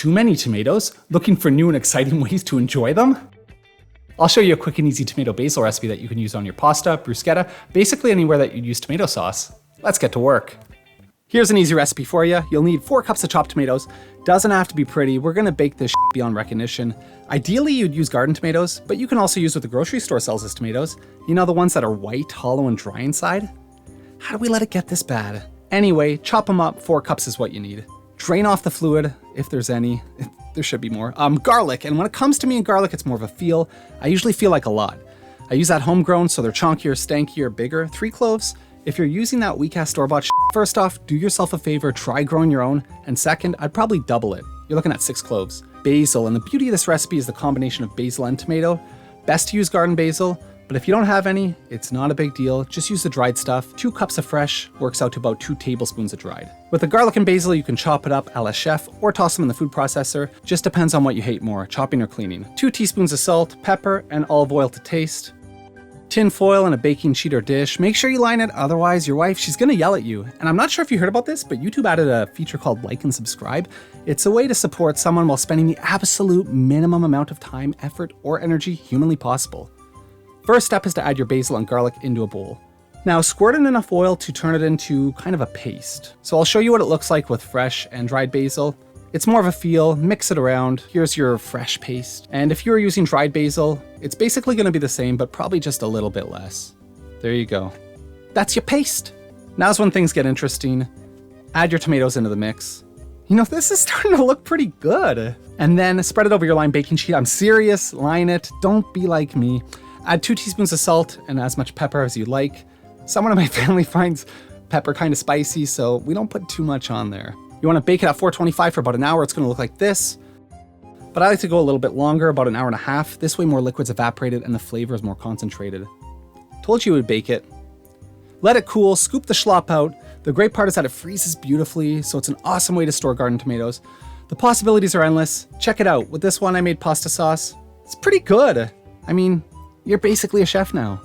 Too many tomatoes? Looking for new and exciting ways to enjoy them? I'll show you a quick and easy tomato basil recipe that you can use on your pasta, bruschetta, basically anywhere that you'd use tomato sauce. Let's get to work. Here's an easy recipe for you. You'll need 4 cups of chopped tomatoes. Doesn't have to be pretty. We're gonna bake this beyond recognition. Ideally, you'd use garden tomatoes, but you can also use what the grocery store sells as tomatoes. You know, the ones that are white, hollow, and dry inside? How do we let it get this bad? Anyway, chop them up. 4 cups is what you need. Drain off the fluid, if there's any. There should be more. Garlic, and when it comes to me and garlic, it's more of a feel. I usually feel like a lot. I use that homegrown, so they're chunkier, stankier, bigger. 3 cloves. If you're using that weak-ass store-bought first off, do yourself a favor, try growing your own. And second, I'd probably double it. You're looking at 6 cloves. Basil, and the beauty of this recipe is the combination of basil and tomato. Best to use garden basil, but if you don't have any, it's not a big deal. Just use the dried stuff. 2 cups of fresh works out to about 2 tablespoons of dried. With the garlic and basil, you can chop it up a la chef or toss them in the food processor. Just depends on what you hate more, chopping or cleaning. 2 teaspoons of salt, pepper, and olive oil to taste. Tin foil in a baking sheet or dish. Make sure you line it, otherwise your wife, she's gonna yell at you. And I'm not sure if you heard about this, but YouTube added a feature called like and subscribe. It's a way to support someone while spending the absolute minimum amount of time, effort, or energy humanly possible. First step is to add your basil and garlic into a bowl. Now squirt in enough oil to turn it into kind of a paste. So I'll show you what it looks like with fresh and dried basil. It's more of a feel, mix it around. Here's your fresh paste. And if you're using dried basil, it's basically gonna be the same, but probably just a little bit less. There you go. That's your paste. Now's when things get interesting. Add your tomatoes into the mix. You know, this is starting to look pretty good. And then spread it over your lined baking sheet. I'm serious, line it, don't be like me. Add 2 teaspoons of salt and as much pepper as you like. Someone in my family finds pepper kind of spicy, so we don't put too much on there. You want to bake it at 425 for about an hour. It's going to look like this. But I like to go a little bit longer, about an hour and a half. This way more liquid's evaporated and the flavor is more concentrated. Told you would bake it. Let it cool, scoop the schlop out. The great part is that it freezes beautifully, so it's an awesome way to store garden tomatoes. The possibilities are endless. Check it out. With this one, I made pasta sauce. It's pretty good. I mean, you're basically a chef now.